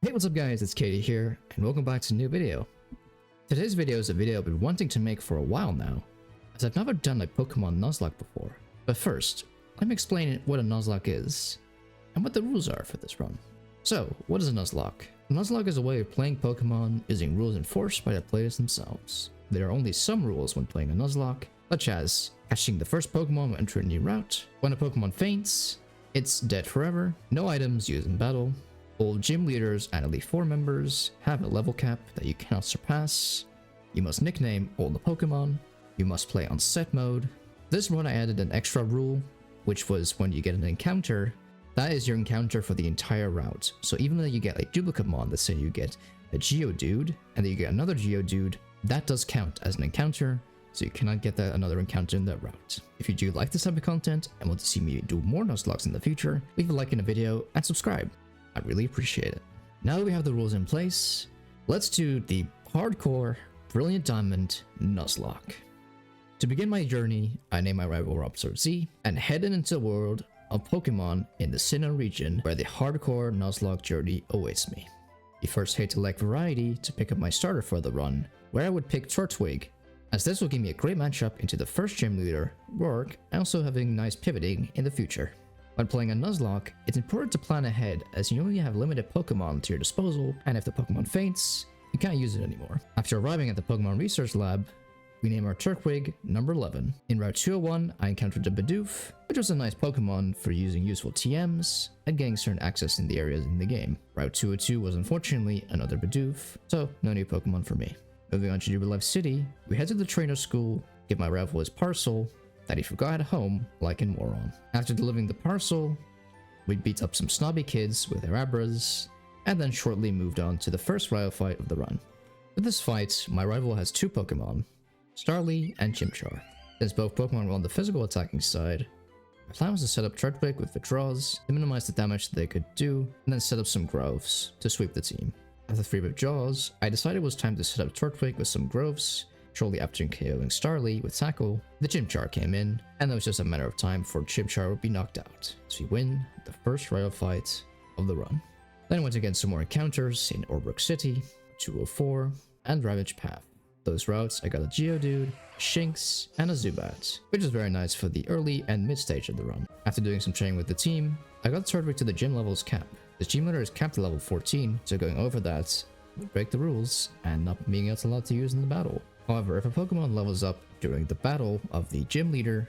Hey, what's up guys, it's Katie here, and welcome back to a new video. Today's video is a video I've been wanting to make for a while now, as I've never done a Pokemon Nuzlocke before. But first, let me explain what a Nuzlocke is, and what the rules are for this run. So, what is a Nuzlocke? A Nuzlocke is a way of playing Pokemon using rules enforced by the players themselves. There are only some rules when playing a Nuzlocke, such as catching the first Pokemon when entering a new route, when a Pokemon faints, it's dead forever, no items used in battle, all gym leaders and Elite 4 members have a level cap that you cannot surpass, you must nickname all the Pokemon, you must play on set mode. This run I added an extra rule, which was when you get an encounter, that is your encounter for the entire route. So even though you get a duplicate mon, let's say you get a Geodude, and then you get another Geodude, that does count as an encounter, so you cannot get another encounter in that route. If you do like this type of content and want to see me do more Nuzlocks in the future, leave a like in the video and subscribe. I really appreciate it. Now that we have the rules in place, let's do the hardcore Brilliant Diamond Nuzlocke. To begin my journey, I name my rival robstar-z and head into the world of Pokemon in the Sinnoh region where the hardcore Nuzlocke journey awaits me. You first head to Lake Variety to pick up my starter for the run, where I would pick Turtwig, as this will give me a great matchup into the first gym leader, Rourke, and also having nice pivoting in the future. When playing a Nuzlocke, it's important to plan ahead as you only have limited Pokemon to your disposal, and if the Pokemon faints, you can't use it anymore. After arriving at the Pokemon Research Lab, we name our Turtwig number 11. In Route 201, I encountered a Bidoof, which was a nice Pokemon for using useful TMs and getting certain access in the areas in the game. Route 202 was unfortunately another Bidoof, so no new Pokemon for me. Moving on to Jubilife City, we head to the trainer school, give my rival his parcel that he forgot at home, like in Waron. After delivering the parcel, we beat up some snobby kids with their Abras, and then shortly moved on to the first rival fight of the run. With this fight, my rival has two Pokemon, Starly and Chimchar. Since both Pokemon were on the physical attacking side, my plan was to set up Turtwig with withdraws to minimize the damage that they could do, and then set up some Groves to sweep the team. After 3 withdraws, I decided it was time to set up Turtwig with some Groves. Shortly after KOing Starly with Tackle, the Chimchar came in, and it was just a matter of time before Chimchar would be knocked out, so we win the first rival fight of the run. Then I went against some more encounters in Orebrook City, 204, and Ravage Path. Those routes, I got a Geodude, Shinx, and a Zubat, which is very nice for the early and mid stage of the run. After doing some training with the team, I got Turtwig to the gym levels cap. The gym leader is capped at level 14, so going over that would break the rules and not being allowed to use in the battle. However, if a Pokemon levels up during the battle of the gym leader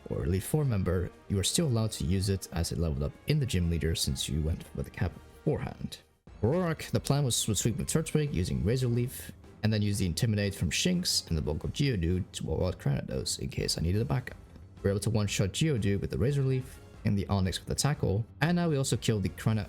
or Elite 4 member, you are still allowed to use it as it leveled up in the gym leader since you went with the cap beforehand. For Rourke, the plan was to sweep with Turtwig using Razor Leaf, and then use the Intimidate from Shinx and the bulk of Geodude to wall out Cranidos in case I needed a backup. We were able to one-shot Geodude with the Razor Leaf and the Onyx with the Tackle, and now we also killed the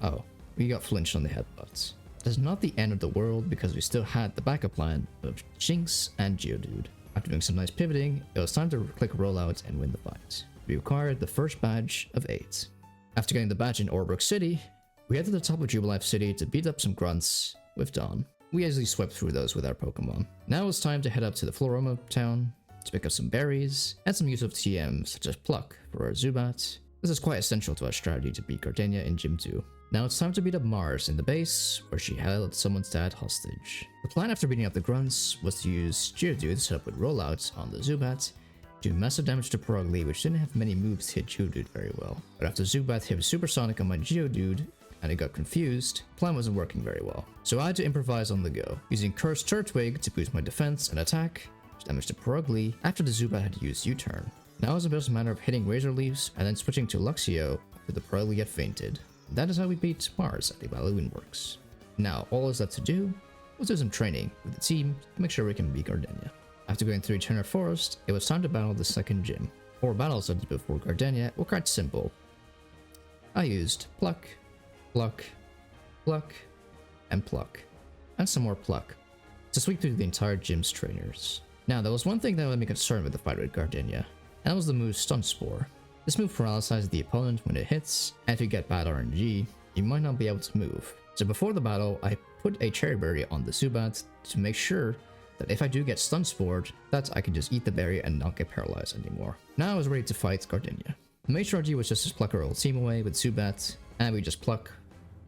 Oh, we got flinched on the headbutts. That's not the end of the world because we still had the backup plan of Shinx and Geodude. After doing some nice pivoting, it was time to click rollout and win the fight. We acquired the first badge of 8. After getting the badge in Orebrook City, we head to the top of Jubilife City to beat up some grunts with Dawn. We easily swept through those with our Pokemon. Now it's time to head up to the Floroma town to pick up some berries and some use of TMs such as Pluck for our Zubat. This is quite essential to our strategy to beat Gardenia in Gym 2. Now it's time to beat up Mars in the base, where she held someone's dad hostage. The plan after beating up the grunts was to use Geodude to set up with rollouts on the Zubat, do massive damage to Perugly, which didn't have many moves to hit Geodude very well. But after Zubat hit Supersonic on my Geodude, and it got confused, the plan wasn't working very well. So I had to improvise on the go, using Cursed Turtwig to boost my defense and attack, damage to Perugly after the Zubat had used U-turn. Now it's just a matter of hitting Razor Leaves and then switching to Luxio after the Perugly had fainted. That is how we beat Mars at the Balloon Works. Now, all is left to do was do some training with the team to make sure we can beat Gardenia. After going through Eternal Forest, it was time to battle the second gym. 4 battles I did before Gardenia were quite simple. I used Pluck, Pluck, Pluck, and Pluck, and some more Pluck, to sweep through the entire gym's trainers. Now, there was one thing that would be concerned with the fight with Gardenia, and that was the move Stun Spore. This move paralyzes the opponent when it hits, and if you get bad RNG, you might not be able to move. So before the battle, I put a Cherry Berry on the Zubat to make sure that if I do get Stun Spored, that I can just eat the berry and not get paralyzed anymore. Now I was ready to fight Gardenia. The main strategy was just to pluck our old team away with Zubat, and we just pluck,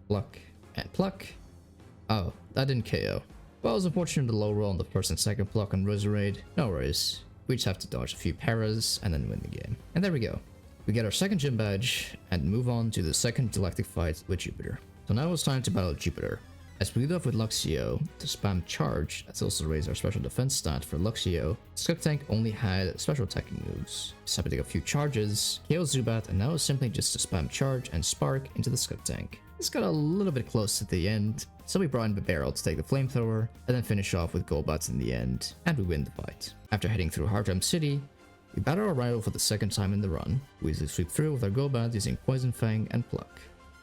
pluck, and pluck. Oh, that didn't KO. Well, I was unfortunate to low roll on the first and second pluck on Roserade. No worries. We just have to dodge a few paras and then win the game. And there we go. We get our second gym badge and move on to the second galactic fight with Jupiter. So now it's time to battle Jupiter. As we lead off with Luxio to spam charge, that's also raised our special defense stat for Luxio. Scud Tank only had special attacking moves. Just have to take a few charges, KO Zubat, and now it's simply just to spam charge and spark into the Scud Tank. This got a little bit close at the end, so we brought in the barrel to take the flamethrower, and then finish off with Golbats in the end, and we win the fight. After heading through Hardram City, we battle our rival for the second time in the run. We easily sweep through with our Golbat using Poison Fang and Pluck.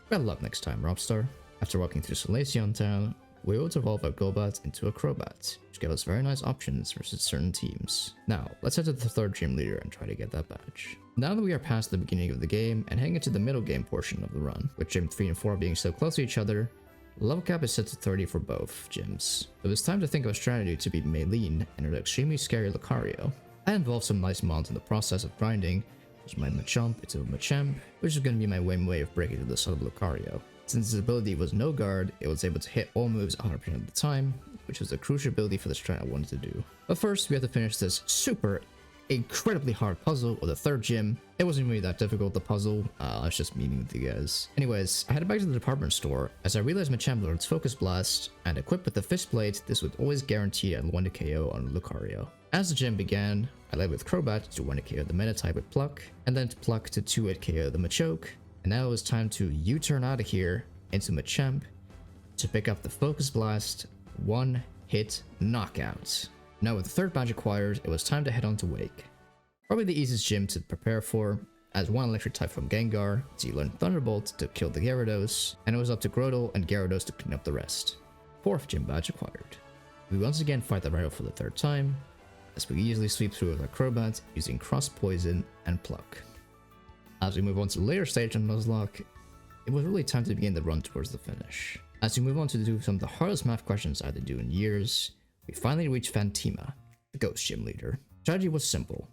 Better luck next time, Robstar. After walking through Solaceon Town, we were able to evolve our Golbat into a Crobat, which gave us very nice options versus certain teams. Now, let's head to the third gym leader and try to get that badge. Now that we are past the beginning of the game and heading into the middle game portion of the run, with Gym 3 and 4 being so close to each other, level cap is set to 30 for both gyms. So it's time to think of a strategy to beat Maylene and her extremely scary Lucario. I involved some nice mons in the process of grinding, which is my Machamp into a Machamp, which is going to be my way of breaking through the sub Lucario. Since its ability was no guard, it was able to hit all moves 100% of the time, which was a crucial ability for the strat I wanted to do. But first, we have to finish this incredibly hard puzzle with the third gym. It wasn't really that difficult, the puzzle. I was just meeting with you guys. Anyways, I headed back to the department store as I realized Machamp learned Focus Blast, and equipped with the Fist Blade, this would always guarantee a 1 KO on Lucario. As the gym began, I led with Crobat to 1 KO the Meta type with Pluck, and then to Pluck to 2 KO the Machoke. And now it was time to U-turn out of here into Machamp to pick up the Focus Blast 1-hit knockout. Now with the third badge acquired, it was time to head on to Wake. Probably the easiest gym to prepare for, as 1 electric type from Gengar, so you learned Thunderbolt to kill the Gyarados, and it was up to Grotle and Gyarados to clean up the rest. Fourth gym badge acquired. We once again fight the rival for the third time, as we easily sweep through with our Crobat using Cross Poison and Pluck. As we move on to the later stage on Nuzlocke, it was really time to begin the run towards the finish. As we move on to do some of the hardest math questions I had to do in years, we finally reached Fantima, the Ghost Gym Leader. The strategy was simple.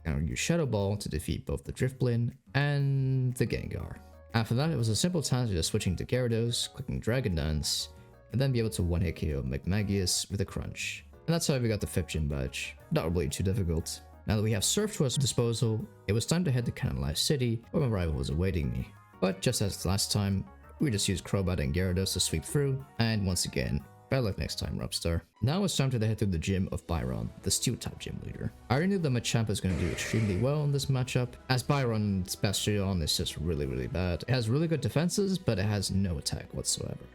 You're gonna use Shadow Ball to defeat both the Drifblim and the Gengar. After that, it was a simple task of just switching to Gyarados, clicking Dragon Dance, and then be able to 1-hit KO Magmagius with a Crunch. And that's how we got the 5th gym badge. Not really too difficult. Now that we have Surf to our disposal, it was time to head to Canalize City, where my rival was awaiting me. But just as last time, we just used Crobat and Gyarados to sweep through, and once again, better luck next time, Robstar. Now it's time to head through the gym of Byron, the Steel-type gym leader. I already knew that Machamp was going to do extremely well in this matchup, as Byron's Bastion is just really bad. It has really good defenses, but it has no attack whatsoever,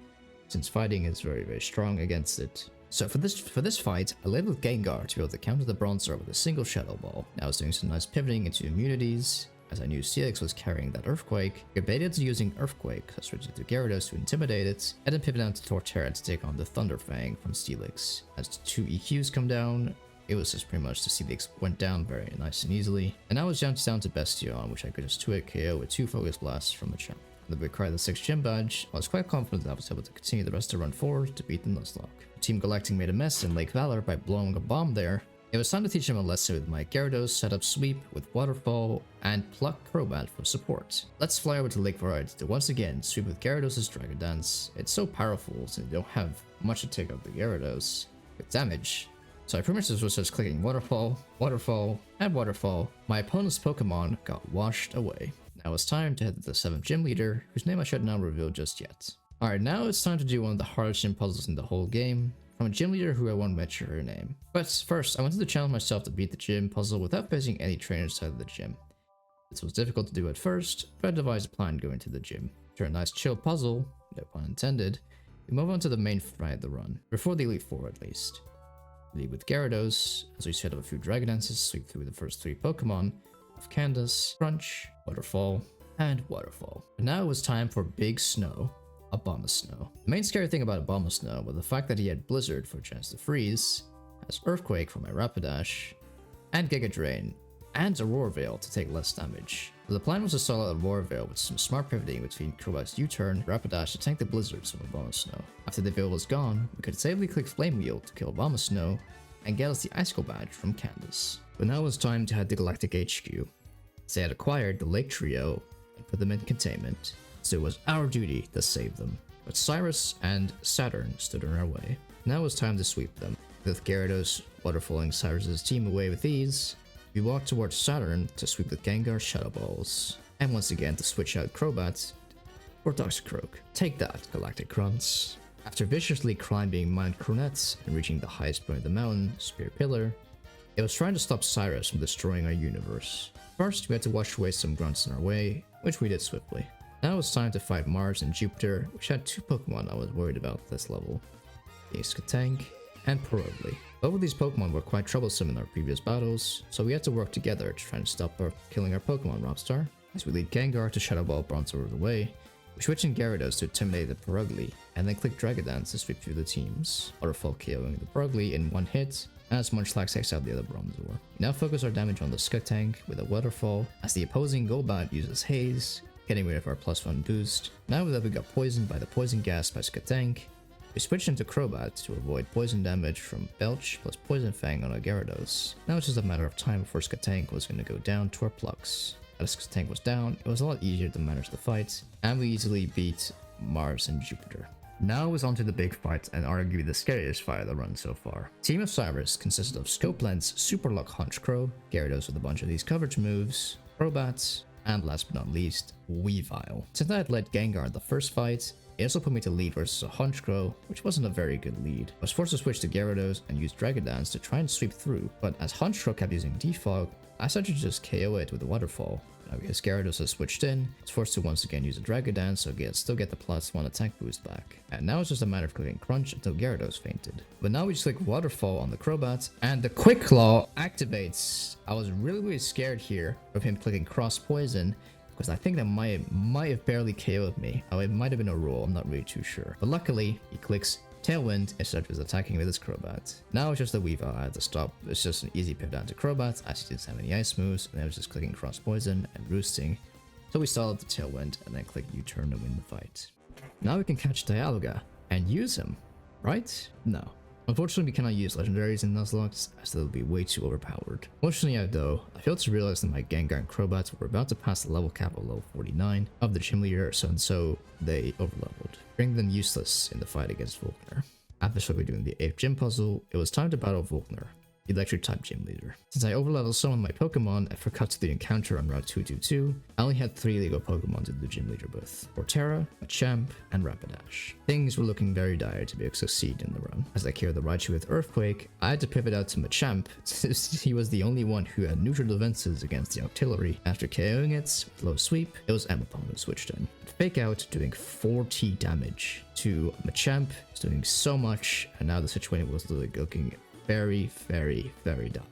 since fighting is very strong against it. So for this fight, I led with Gengar to be able to counter the Bronzor with a single Shadow Ball. Now I was doing some nice pivoting into immunities, as I knew Celix was carrying that Earthquake. I baited to using Earthquake, so I switched to Gyarados to intimidate it, and then pivot down to Torterra to take on the Thunder Fang from Steelix. As the 2 EQs come down, it was just pretty much the Steelix went down very nice and easily. And now it's down to Bastion, which I could just 2-hit KO with 2 Focus Blasts from Machamp. When we acquired the 6th gym badge, I was quite confident that I was able to continue the rest of the run forward to beat the Nuzlocke. Team Galactic made a mess in Lake Valor by blowing a bomb there. It was time to teach him a lesson with my Gyarados setup sweep with Waterfall and Pluck Crobat for support. Let's fly over to Lake Variety to once again sweep with Gyarados' Dragon Dance. It's so powerful since you don't have much to take out the Gyarados with damage. So I pretty much was just clicking Waterfall, Waterfall, and Waterfall. My opponent's Pokemon got washed away. Now it's time to head to the 7th gym leader, whose name I should not reveal just yet. Alright, now it's time to do one of the hardest gym puzzles in the whole game, from a gym leader who I won't mention her name. But first, I wanted to challenge myself to beat the gym puzzle without facing any trainers outside of the gym. This was difficult to do at first, but I devised a plan going to the gym. After a nice chill puzzle, no pun intended, we move on to the main fight of the run, before the Elite Four at least. We lead with Gyarados, as we set up a few Dragon Dances, sweep through the first 3 Pokemon, of Candace, Crunch, Waterfall, and Waterfall. But now it was time for Big Snow. Abomasnow. The main scary thing about Abomasnow was the fact that he had Blizzard for a chance to freeze, has Earthquake for my Rapidash, and Giga Drain, and Aurora Veil to take less damage. So the plan was to stall out Aurora Veil with some smart pivoting between Crobat's U-turn, Rapidash to tank the Blizzards from Abomasnow. After the Veil was gone, we could safely click Flame Wheel to kill Abomasnow and get us the Icicle Badge from Candace. But now it was time to head to Galactic HQ. They had acquired the Lake Trio and put them in containment, so it was our duty to save them. but Cyrus and Saturn stood in our way. Now it was time to sweep them. With Gyarados waterfalling Cyrus's team away with ease, we walked towards Saturn to sweep the Gengar Shadow Balls, and once again to switch out Crobat for Toxicroak. Take that, Galactic Grunts. After viciously climbing Mount Cronets and reaching the highest point of the mountain, Spear Pillar, it was trying to stop Cyrus from destroying our universe. First, we had to wash away some grunts in our way, which we did swiftly. Now it was time to fight Mars and Jupiter, which had two Pokemon I was worried about at this level, being Skuntank and Perugly. Both of these Pokemon were quite troublesome in our previous battles, so we had to work together to try and stop killing our Pokemon Robstar. As we lead Gengar to Shadow Ball Bronzor away, we switch in Gyarados to intimidate the Perugly, and then click Dragon Dance to sweep through the teams, Waterfall KOing the Perugly in one hit, as Munchlax takes out the other Bronzor. We now focus our damage on the Skuntank with a Waterfall, as the opposing Golbat uses Haze, getting rid of our +1 boost. Now that we got poisoned by the Poison Gas by Skuntank, we switched into Crobat to avoid poison damage from Belch plus Poison Fang on our Gyarados. Now it's just a matter of time before Skuntank was going to go down to our Plucks. As Skuntank was down, it was a lot easier to manage the fight, and we easily beat Mars and Jupiter. Now it was on to the big fight, and arguably the scariest fight of the run so far. Team of Cyrus consisted of Scopeland's Super Luck Honchkrow, Gyarados with a bunch of these coverage moves, Crobats, and last but not least, Weavile. Since I had led Gengar in the first fight, it also put me to lead versus a Honchkrow, which wasn't a very good lead. I was forced to switch to Gyarados and use Dragon Dance to try and sweep through, but as Honchkrow kept using Defog, I started to just KO it with a Waterfall. Now because Gyarados has switched in, it's forced to once again use a Dragon Dance so still get the +1 attack boost back. And now it's just a matter of clicking Crunch until Gyarados fainted. But now we just click Waterfall on the Crobat, and the Quick Claw activates. I was really scared here of him clicking Cross Poison, because I think that might have barely KO'd me. Oh, it might have been a roll, I'm not really too sure. But luckily, he clicks Tailwind instead of just attacking with his Crobat. Now it's just a Weavile I had to stop. It's just an easy pivot down to Crobat, as he didn't have any ice moves, and I was just clicking Cross Poison and Roosting. So we stalled the Tailwind and then click U-turn to win the fight. Now we can catch Dialga and use him, right? No. Unfortunately, we cannot use legendaries in Nuzlocke, as they'll be way too overpowered. Fortunately though, I failed to realize that my Gengar and Crobat were about to pass the level cap of level 49 of the gym leader, so they overleveled, bringing them useless in the fight against Volkner. After swiftly doing the 8th gym puzzle, it was time to battle Volkner, the electric type gym leader. Since I overleveled some of my Pokemon and forgot to the encounter on Route 222, I only had 3 legal Pokemon to do the gym leader with: Torterra, Machamp, and Rapidash. Things were looking very dire to be able to succeed in the run. As I carried the Raichu with Earthquake, I had to pivot out to Machamp since he was the only one who had neutral defenses against the Octillery. After KOing it with low sweep, it was Emapom who switched in. Fake Out doing 40 damage to Machamp, is doing so much, and now the situation was looking very dire.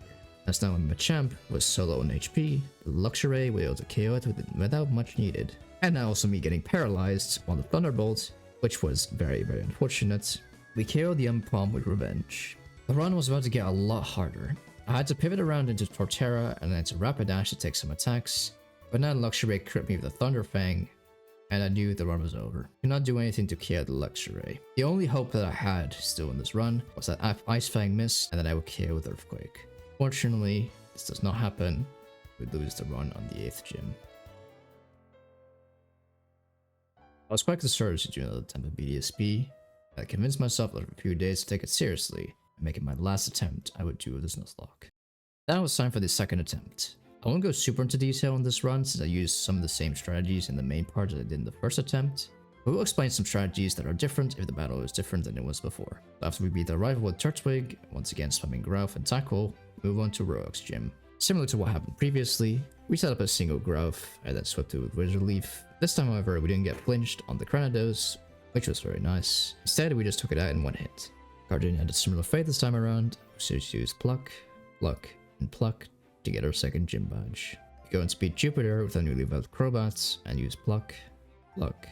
As now Machamp was solo on HP, Luxray was able to KO it without much needed. And now also me getting paralyzed on the Thunderbolt, which was very unfortunate. We KO'd the Emapom with Revenge. The run was about to get a lot harder. I had to pivot around into Torterra and then to Rapidash to take some attacks, but now Luxray crit me with a Thunder Fang, and I knew the run was over. I could not do anything to KO the Luxray. The only hope that I had still in this run was that if Ice Fang missed, and then I would KO with Earthquake. Fortunately, this does not happen. We lose the run on the 8th gym. I was quite concerned to do another attempt at Bdsp. I convinced myself after a few days to take it seriously and make it my last attempt I would do with this Nuzlocke. Now it was time for the second attempt. I won't go super into detail on this run since I used some of the same strategies in the main part as I did in the first attempt, but we'll explain some strategies that are different if the battle is different than it was before. After we beat the rival with Turtwig, once again spamming Growth and Tackle, we move on to Rook's gym. Similar to what happened previously, we set up a single Growth and then swept it with Wizard Leaf. This time however, we didn't get flinched on the Granados, which was very nice. Instead, we just took it out in one hit. Guardian had a similar fate this time around, so we used Pluck, Pluck, and Pluck to get our second gym badge. We go and speed Jupiter with our newly evolved Crobats and use Pluck, Pluck,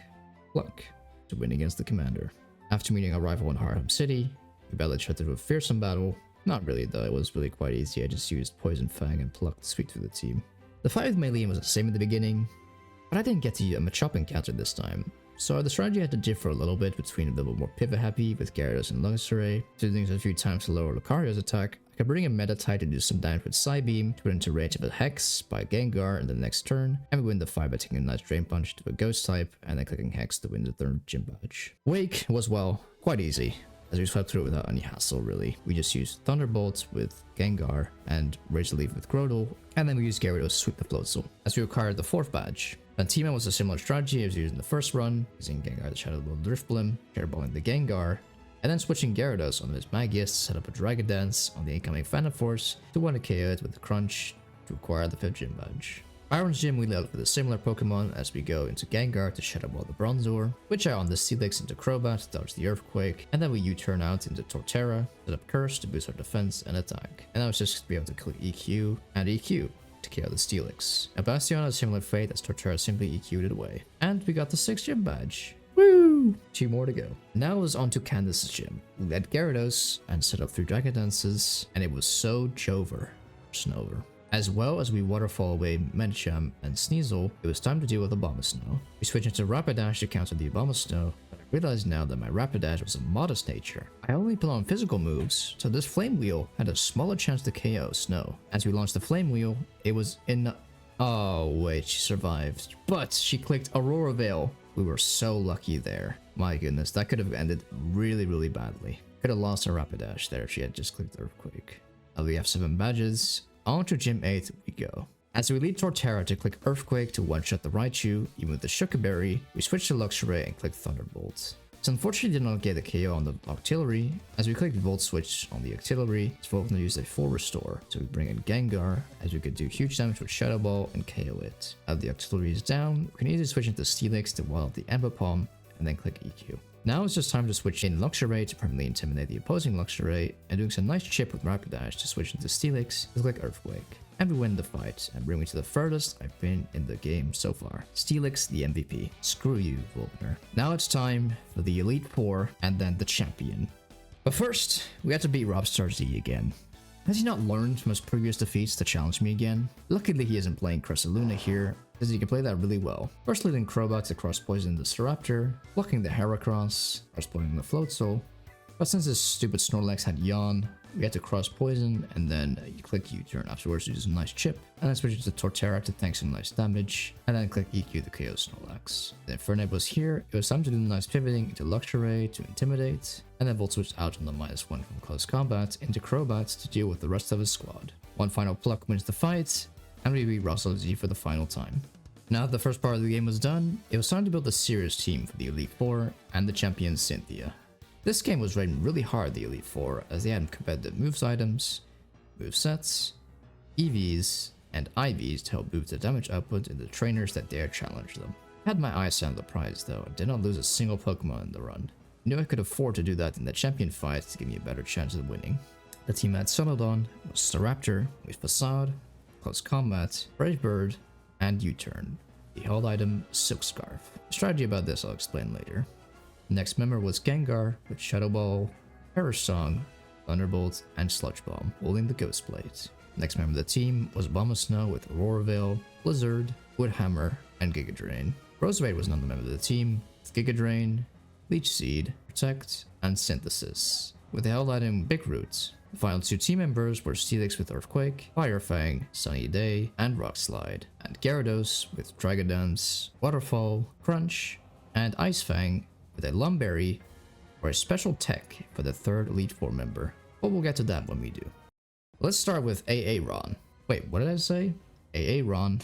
Pluck to win against the commander. After meeting our rival in Harlem City, we battled each other with a fearsome battle. Not really though, it was really quite easy. I just used Poison Fang and Pluck to sweep through the team. The fight with Maylene was the same at the beginning, but I didn't get to use a Machop encounter this time. So the strategy had to differ a little bit between a little more pivot happy with Gyarados and Luxray, doing things a few times to lower Lucario's attack. I could bring a meta type to do some damage with Psybeam, to put into range of a Hex by Gengar in the next turn, and we win the fight by taking a nice Drain Punch to a Ghost type, and then clicking Hex to win the third gym badge. Wake was, well, quite easy, as we swept through it without any hassle really. We just used Thunderbolts with Gengar and Razor Leaf with Grotle, and then we used Gyarados to sweep the Floatzel, as we acquired the 4th badge. Fantima was a similar strategy as used in the first run, using Gengar the Shadow Ball Drifblim, Shadow-balling the Gengar, and then switching Gyarados on his Magius to set up a Dragon Dance on the incoming Phantom Force to want to KO it with the Crunch to acquire the 5th gym badge. Iron's Gym we led with a similar Pokemon as we go into Gengar to Shadow Ball the Bronzor, switch out on the Steelix into Crobat to dodge the Earthquake, and then we U-turn out into Torterra, set up Curse to boost our defense and attack. And now it's just to be able to click EQ and EQ to KO the Steelix. A Bastion had a similar fate as Torterra simply EQ'd it away. And we got the 6th gym badge. Woo! 2 more to go. Now it was on to Candace's gym. We led Gyarados and set up 3 Dragon Dances, and it was so Jover, Snover. As well as we waterfall away Medicham and Sneasel, it was time to deal with Abomasnow. We switched into Rapidash to counter the Abomasnow, but I realized now that my Rapidash was of modest nature. I only put on physical moves, so this Flame Wheel had a smaller chance to KO Snow. As we launched the Flame Wheel, it was in... Oh wait, she survived. But she clicked Aurora Veil. We were so lucky there. My goodness, that could have ended really badly. Could have lost our Rapidash there if she had just clicked Earthquake. Now we have 7 badges. On to Gym 8 we go. As we lead Torterra to click Earthquake to one-shot the Raichu, even with the Shukaberry, we switch to Luxray and click Thunderbolt. This unfortunately did not get a KO on the Octillery. As we clicked Volt Switch on the Octillery, it's going to use a full restore, so we bring in Gengar, as we could do huge damage with Shadow Ball and KO it. Now the Octillery is down, we can easily switch into Steelix to wall out the Ember Palm, and then click EQ. Now it's just time to switch in Luxray to permanently intimidate the opposing Luxray, and doing some nice chip with Rapidash to switch into Steelix to click Earthquake. And we win the fight, and bring me to the furthest I've been in the game so far. Steelix the MVP. Screw you, Volkner. Now it's time for the Elite Four, and then the Champion. But first, we have to beat robstar-z again. Has he not learned from his previous defeats to challenge me again? Luckily he isn't playing Cressaluna here, as he can play that really well. First leading Crobat to cross-poison the Staraptor, blocking the Heracross, cross-poisoning the Floatzel. But since this stupid Snorlax had Yawn, we had to cross-poison, and then you click U-turn afterwards to do some nice chip, and then switch to Torterra to tank some nice damage, and then click EQ to KO Snorlax. Then Fernet was here, it was time to do nice pivoting into Luxray to intimidate, and then Volt switched out on the -1 from close combat into Crobat to deal with the rest of his squad. One final pluck wins the fight, and we beat robstar-z for the final time. Now that the first part of the game was done, it was time to build a serious team for the Elite Four and the champion Cynthia. This game was rated really hard, the Elite Four, as they had competitive moves items, movesets, EVs, and IVs to help boost the damage output in the trainers that dare challenge them. I had my eyes on the prize though, and did not lose a single Pokemon in the run. I knew I could afford to do that in the champion fight to give me a better chance of winning. The team had Celadon, was Staraptor, with Facade, Close Combat, Brave Bird, and U-turn. The held item, Silk Scarf. The strategy about this I'll explain later. The next member was Gengar with Shadow Ball, Perish Song, Thunderbolt, and Sludge Bomb, holding the Ghost Blade. Next member of the team was Abomasnow with Aurora Veil, Blizzard, Wood Hammer, and Giga Drain. Roserade was another member of the team, with Giga Drain, Leech Seed, Protect, and Synthesis, with the held item Big Root. The final 2 team members were Steelix with Earthquake, Fire Fang, Sunny Day, and Rock Slide, and Gyarados with Dragon Dance, Waterfall, Crunch, and Ice Fang with a Lumberry or a special tech for the 3rd Elite Four member, but we'll get to that when we do. Let's start with Aaron. Wait, what did I say? Aaron?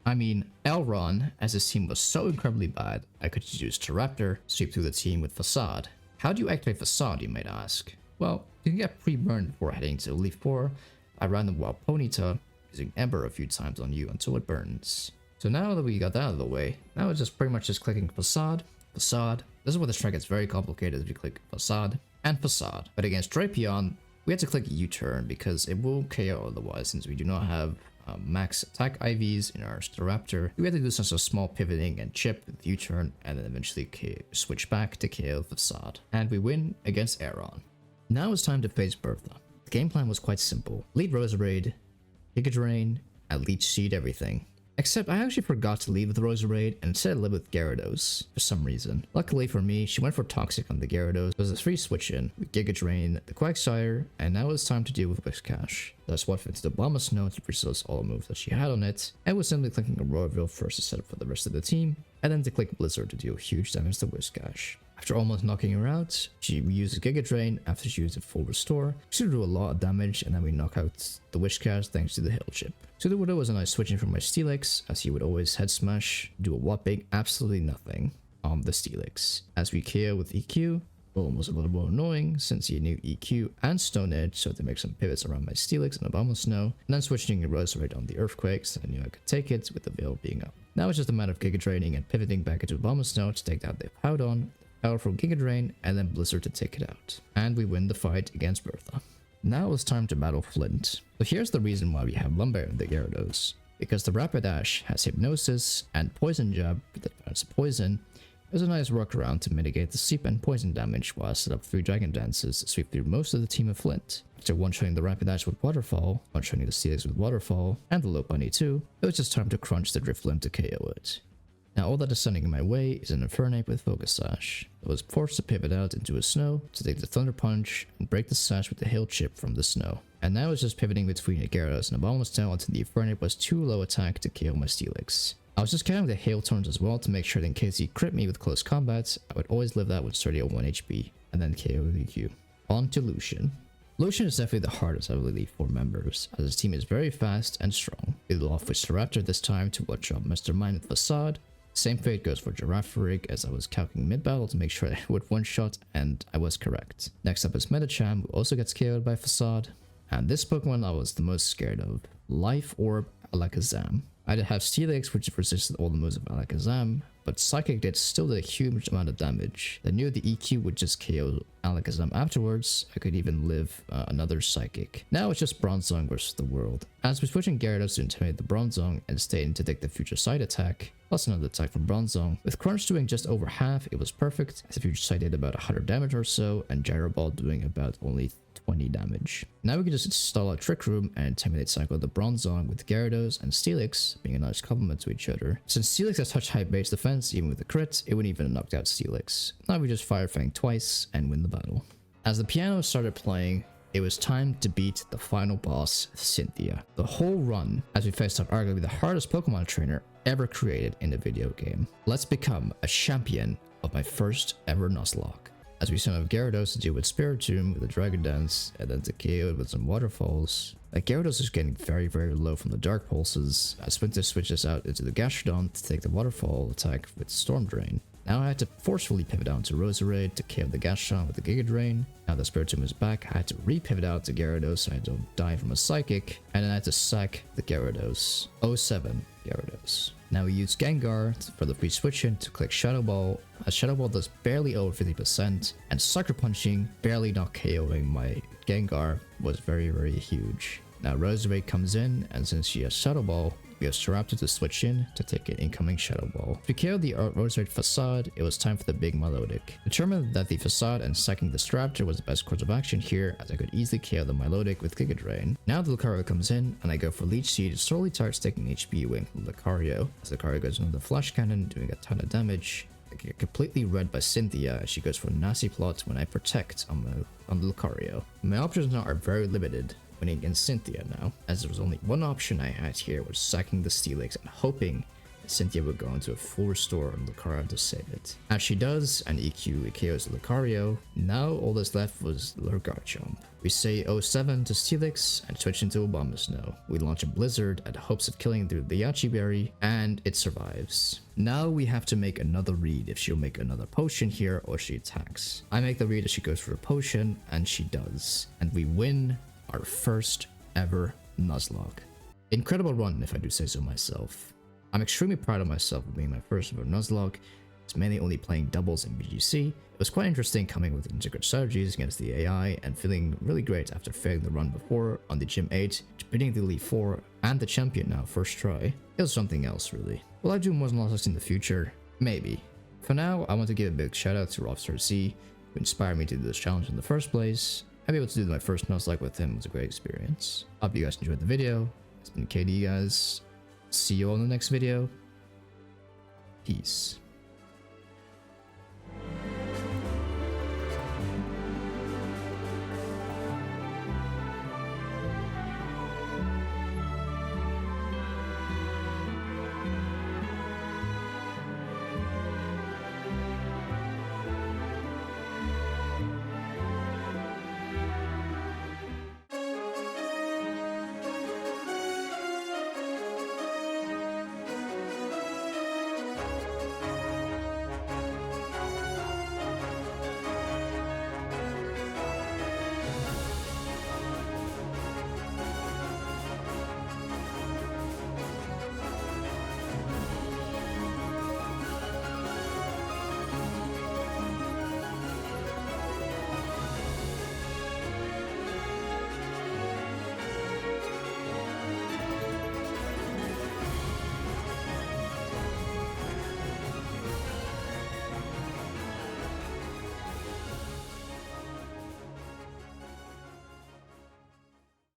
I mean Elron, as his team was so incredibly bad, I could just use Staraptor, sweep through the team with Facade. How do you activate Facade, you might ask? Well, you can get pre-burned before heading to Elite Four. I ran the Wild Ponyta, using Ember a few times on you until it burns. So now that we got that out of the way, now it's just pretty much just clicking Facade, Facade. This is where the strat gets very complicated if you click Facade and Facade. But against Drapion, we had to click U-turn because it will KO otherwise, since we do not have max attack IVs in our Staraptor. We had to do some sort of small pivoting and chip with U-turn, and then eventually switch back to KO Facade. And we win against Aaron. Now it's time to face Bertha. The game plan was quite simple. Lead Roserade, Giga Drain, and Leech Seed everything. Except I actually forgot to leave with Roserade and instead lived with Gyarados for some reason. Luckily for me, she went for Toxic on the Gyarados. There was a free switch in with Giga Drain, the Quagsire, and now it's time to deal with Whiscash. So I swapped into the Bombasnow to resist all the moves that she had on it, and was simply clicking a Royalville first to set up for the rest of the team, and then to click Blizzard to deal huge damage to Whiscash. After almost knocking her out, she uses Giga Drain after she uses full restore. She do a lot of damage, and then we knock out the Whiscash thanks to the Hill Chip. Sudowoodo was a nice switching from my Steelix, as he would always head smash, do a whopping absolutely nothing on the Steelix. As we KO with EQ, Golem was a little more annoying since he knew EQ and Stone Edge, so to make some pivots around my Steelix and Abomasnow, and then switching a Roserade on the Earthquakes, and I knew I could take it with the Veil being up. Now it's just a matter of Giga Draining and pivoting back into Abomasnow to take down the Powdon, powerful Giga Drain, and then Blizzard to take it out. And we win the fight against Bertha. Now it's time to battle Flint. So here's the reason why we have Lumber in the Gyarados. Because the Rapidash has Hypnosis and Poison Jab that prevents poison. It was a nice workaround to mitigate the sleep and poison damage while I set up 3 Dragon Dances to sweep through most of the team of Flint. After one-shotting the Rapidash with Waterfall, one-shotting the Steelix with Waterfall, and the Lopunny too, it was just time to crunch the Drifloon to KO it. Now all that is standing in my way is an Infernape with Focus Sash. I was forced to pivot out into a Snow to take the Thunder Punch and break the Sash with the Hail Chip from the Snow. And now it's just pivoting between a Gyarados and a Abomasnow until the Infernape was too low attack to KO my Steelix. I was just counting the Hail Turns as well to make sure that in case he crit me with close combat, I would always live that with 30 or 1 HP, and then KO with EQ. On to Lucian. Lucian is definitely the hardest out of the Elite 4 members, as his team is very fast and strong. We lead off with Staraptor this time to one-shot Mr. Mime with Facade. Same fate goes for Girafarig, as I was calculating mid-battle to make sure that I would one-shot, and I was correct. Next up is Medicham, who also gets KO'd by Facade. And this Pokemon I was the most scared of, Life Orb Alakazam. I did have Steelix, which resisted all the moves of Alakazam, but Psychic did still did a huge amount of damage. I knew the EQ would just KO Alakazam afterwards. I could even live another Psychic. Now it's just Bronzong versus the world. As we're switching Gyarados to intimidate the Bronzong and staying to take the future side attack, plus another attack from Bronzong. With Crunch doing just over half, it was perfect, as the future side did about 100 damage or so, and Gyro Ball doing about only 20 damage. Now we can just install a Trick Room and intimidate cycle the Bronzong with Gyarados and Steelix being a nice complement to each other. Since Steelix has such high base defense, even with the crit, it wouldn't even have knocked out Steelix. Now we just Fire Fang twice and win the battle. As the piano started playing, it was time to beat the final boss, Cynthia. The whole run, as we faced off arguably the hardest Pokemon trainer ever created in a video game. Let's become a champion of my first ever Nuzlocke. As we send up Gyarados to deal with Spiritomb with a Dragon Dance, and then to KO it with some Waterfalls. Like Gyarados is getting very low from the Dark Pulses, as Winter switches out into the Gastrodon to take the Waterfall attack with Storm Drain. Now I had to forcefully pivot down to Roserade to KO the Gastrodon with the Giga Drain. Now that Spiritomb is back, I had to re-pivot out to Gyarados so I don't die from a Psychic, and then I had to sack the Gyarados. 07 Gyarados. Now we use Gengar for the free switch in to click Shadow Ball, as Shadow Ball does barely over 50%, and Sucker Punching barely not KOing my Gengar was very huge. Now Roserade comes in, and since she has Shadow Ball, we have Staraptor to switch in to take an incoming Shadow Ball. To KO the Roserade Facade, it was time for the big Milotic. Determined that the Facade and sacking the Staraptor was the best course of action here, as I could easily KO the Milotic with Giga Drain. Now the Lucario comes in, and I go for Leech Seed to slowly target taking HP away from Lucario. As Lucario goes into the Flash Cannon, doing a ton of damage. I get completely read by Cynthia as she goes for a nasty plot when I protect on Lucario. My options now are very limited. Winning against Cynthia now, as there was only one option I had here, was sacking the Steelix and hoping that Cynthia would go into a full restore on Lucario to save it. As she does, and EQ KOs Lucario, now all that's left was Garchomp. We say 07 to Steelix and switch into Abomasnow. We launch a Blizzard at hopes of killing the Yachi Berry, and it survives. Now we have to make another read if she'll make another potion here or she attacks. I make the read if she goes for a potion, and she does. And we win our first ever Nuzlocke. Incredible run, if I do say so myself. I'm extremely proud of myself for being my first ever Nuzlocke. It's mainly only playing doubles in BGC. It was quite interesting coming with integrated strategies against the AI and feeling really great after failing the run before on the Gym 8, beating the Elite 4 and the Champion now first try. It was something else really. Will I do more Nuzlocks in the future? Maybe. For now, I want to give a big shout out to robstar-z, who inspired me to do this challenge in the first place. I'll be able to do my first Nuzlocke with him was a great experience. Hope you guys enjoyed the video. It's been KD, guys. See you all in the next video. Peace.